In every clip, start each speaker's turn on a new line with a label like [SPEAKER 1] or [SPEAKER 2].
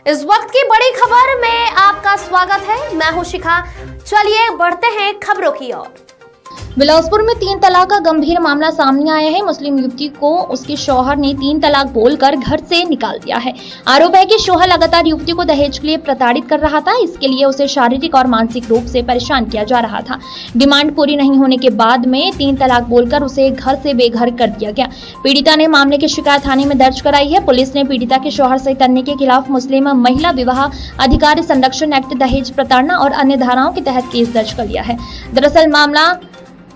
[SPEAKER 1] इस वक्त की बड़ी खबर में आपका स्वागत है। मैं हूं शिखा। चलिए बढ़ते हैं खबरों की ओर।
[SPEAKER 2] बिलासपुर में 3 तलाक का गंभीर मामला सामने आया है। मुस्लिम युवती को उसके शौहर ने 3 तलाक बोलकर घर से निकाल दिया है। आरोप है कि शौहर लगातार युवती को दहेज के लिए प्रताड़ित कर रहा था। इसके लिए उसे शारीरिक और मानसिक रूप से परेशान किया जा रहा था। डिमांड पूरी नहीं होने के बाद में 3 तलाक बोलकर उसे घर से बेघर कर दिया गया। पीड़िता ने मामले की शिकायत थाने में दर्ज कराई है। पुलिस ने पीड़िता के शौहर सहित अन्य के खिलाफ मुस्लिम महिला विवाह अधिकार संरक्षण एक्ट, दहेज प्रताड़ना और अन्य धाराओं के तहत केस दर्ज कर लिया है। दरअसल मामला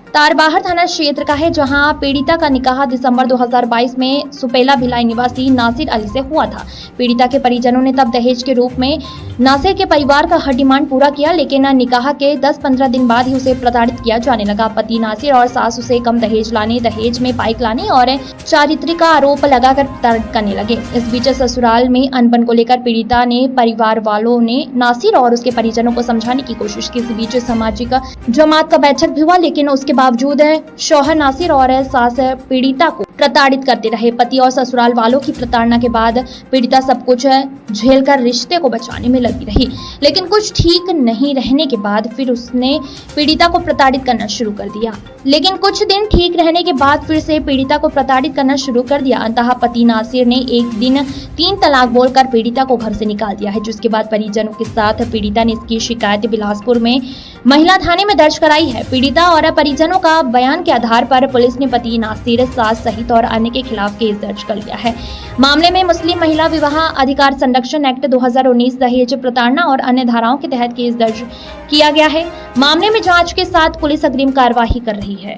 [SPEAKER 2] तारबाहर थाना क्षेत्र का है, जहां पीड़िता का निकाह दिसंबर 2022 में सुपेला भिलाई निवासी नासिर अली से हुआ था। पीड़िता के परिजनों ने तब दहेज के रूप में नासिर के परिवार का हर डिमांड पूरा किया, लेकिन निकाह के 10-15 दिन बाद ही उसे प्रताड़ित किया जाने लगा। पति नासिर और सास उसे कम दहेज लाने, दहेज में बाइक लाने और चारित्रिक का आरोप लगाकर प्रताड़ित करने लगे। इस बीच ससुराल में अनबन को लेकर पीड़िता ने परिवार वालों ने नासिर और उसके परिजनों को समझाने की कोशिश की। इस बीच सामाजिक जमात का बैठक भी हुआ, लेकिन उसके बावजूद शौहर नासिर और सास पीड़िता को प्रताड़ित करते रहे। पति और ससुराल वालों की प्रताड़ना के बाद पीड़िता सब कुछ झेलकर रिश्ते को बचाने में लगी रही, लेकिन कुछ ठीक नहीं रहने के बाद फिर उसने पीड़िता को प्रताड़ित करना शुरू कर दिया। लेकिन कुछ दिन ठीक रहने के बाद फिर से पीड़िता को प्रताड़ित करना शुरू कर दिया। अंततः पति नासिर ने एक दिन 3 तलाक बोलकर पीड़िता को घर से निकाल दिया है, जिसके बाद परिजनों के साथ पीड़िता ने इसकी शिकायत बिलासपुर में महिला थाने में दर्ज कराई है। पीड़िता और परिजनों का बयान के आधार पर पुलिस ने पति नासिर, सास सहित और अन्य के खिलाफ केस दर्ज कर लिया है। मामले में मुस्लिम महिला विवाह अधिकार संरक्षण एक्ट 2019, दहेज प्रताड़ना और अन्य धाराओं के तहत केस दर्ज किया गया है। मामले में जांच के साथ पुलिस अग्रिम कार्यवाही कर रही है।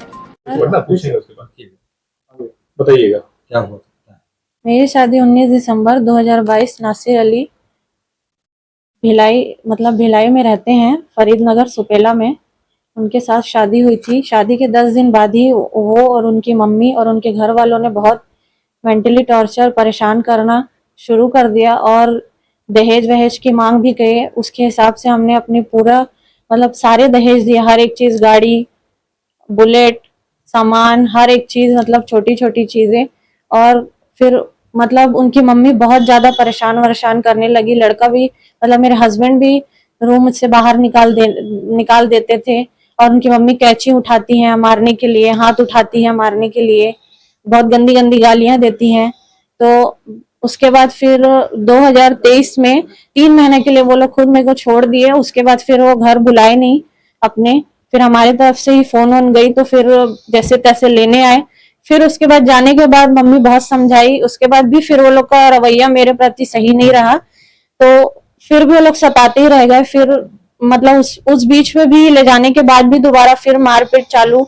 [SPEAKER 3] बताइएगा क्या हुआ।
[SPEAKER 4] मेरी शादी 19 दिसंबर 2022 नासिर अली भिलाई में रहते हैं, फरीदनगर सुपेला में। उनके साथ शादी हुई थी। शादी के 10 दिन बाद ही वो और उनकी मम्मी और उनके घर वालों ने बहुत मेंटली टॉर्चर, परेशान करना शुरू कर दिया और दहेज वहेज की मांग भी गए। उसके हिसाब से हमने अपनी पूरा सारे दहेज दिए, हर एक चीज़, गाड़ी, बुलेट, सामान, हर एक चीज़, छोटी छोटी चीज़ें। और फिर उनकी मम्मी बहुत ज़्यादा परेशान करने लगी। लड़का भी मेरे हस्बैंड भी रूम से बाहर निकाल देते थे और उनकी मम्मी कैंची उठाती हैं मारने के लिए, हाथ उठाती है मारने के लिए, बहुत गंदी गंदी गालियां देती हैं। तो उसके बाद फिर 2023 में 3 महीने के लिए वो लोग खुद मेरे को छोड़ दिए। उसके बाद फिर वो घर बुलाए नहीं अपने, फिर हमारी तरफ से ही फोन गई, तो फिर जैसे तैसे लेने आए। फिर उसके बाद जाने के बाद मम्मी बहुत समझाई, उसके बाद भी फिर वो लोग का रवैया मेरे प्रति सही नहीं रहा, तो फिर भी वो लोग सताते ही रह गए। फिर उस बीच में भी ले जाने के बाद भी दोबारा फिर मारपीट चालू,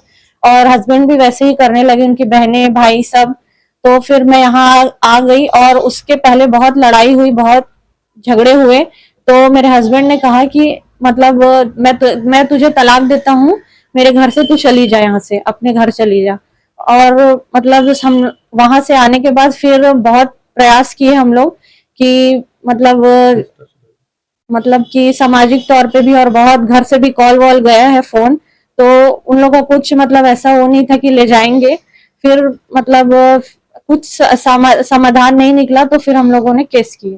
[SPEAKER 4] और हस्बैंड भी वैसे ही करने लगे, उनकी बहनें भाई सब। तो फिर मैं यहाँ आ गई और उसके पहले बहुत लड़ाई हुई, बहुत झगड़े हुए। तो मेरे हस्बैंड ने कहा कि मैं तुझे तलाक देता हूँ, मेरे घर से तू चली जा, यहाँ से अपने घर चली जा। और हम वहां से आने के बाद फिर बहुत प्रयास किए हम लोग कि कि सामाजिक तौर पे भी, और बहुत घर से भी कॉल वॉल गया है फोन, तो उन लोगों को कुछ ऐसा वो नहीं था कि ले जाएंगे। फिर कुछ समाधान नहीं निकला, तो फिर हम लोगों ने केस किए।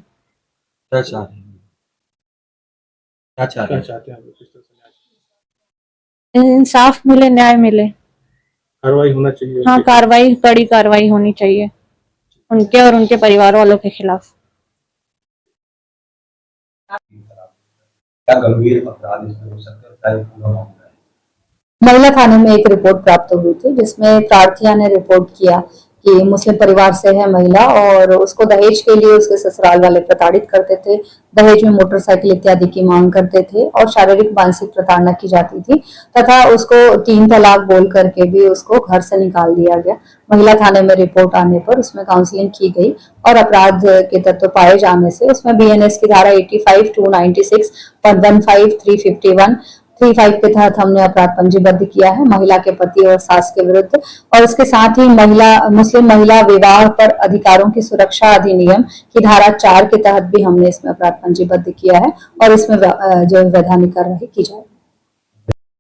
[SPEAKER 3] क्या चाहते हैं?
[SPEAKER 4] इंसाफ मिले, न्याय मिले,
[SPEAKER 3] कार्रवाई होना चाहिए।
[SPEAKER 4] हाँ, कड़ी कार्रवाई होनी चाहिए उनके और उनके परिवार वालों के खिलाफ।
[SPEAKER 3] क्या गंभीर अपराध इसमें हो सकता है?
[SPEAKER 5] महिला थाने में एक रिपोर्ट प्राप्त हुई थी, जिसमें प्रार्थिया ने रिपोर्ट किया कि मुस्लिम परिवार से है महिला और उसको दहेज के लिए उसके ससुराल वाले प्रताड़ित करते थे, दहेज में मोटरसाइकिल इत्यादि की मांग करते थे और शारीरिक मानसिक प्रताड़ना की जाती थी, तथा उसको 3 तलाक बोल करके भी उसको घर से निकाल दिया गया। महिला थाने में रिपोर्ट आने पर उसमें काउंसलिंग की गई और अपराध के तत्व पाए जाने से उसमें बीएनएस की धारा 85, 296, 115, 351, 35 के तहत हमने अपराध पंजीबद्ध किया है महिला के पति और सास के विरुद्ध। और इसके साथ ही मुस्लिम महिला विवाह पर अधिकारों की सुरक्षा अधिनियम की धारा 4 के तहत भी हमने इसमें अपराध पंजीबद्ध किया है और इसमें जो वैधानिक कार्रवाई की जाए।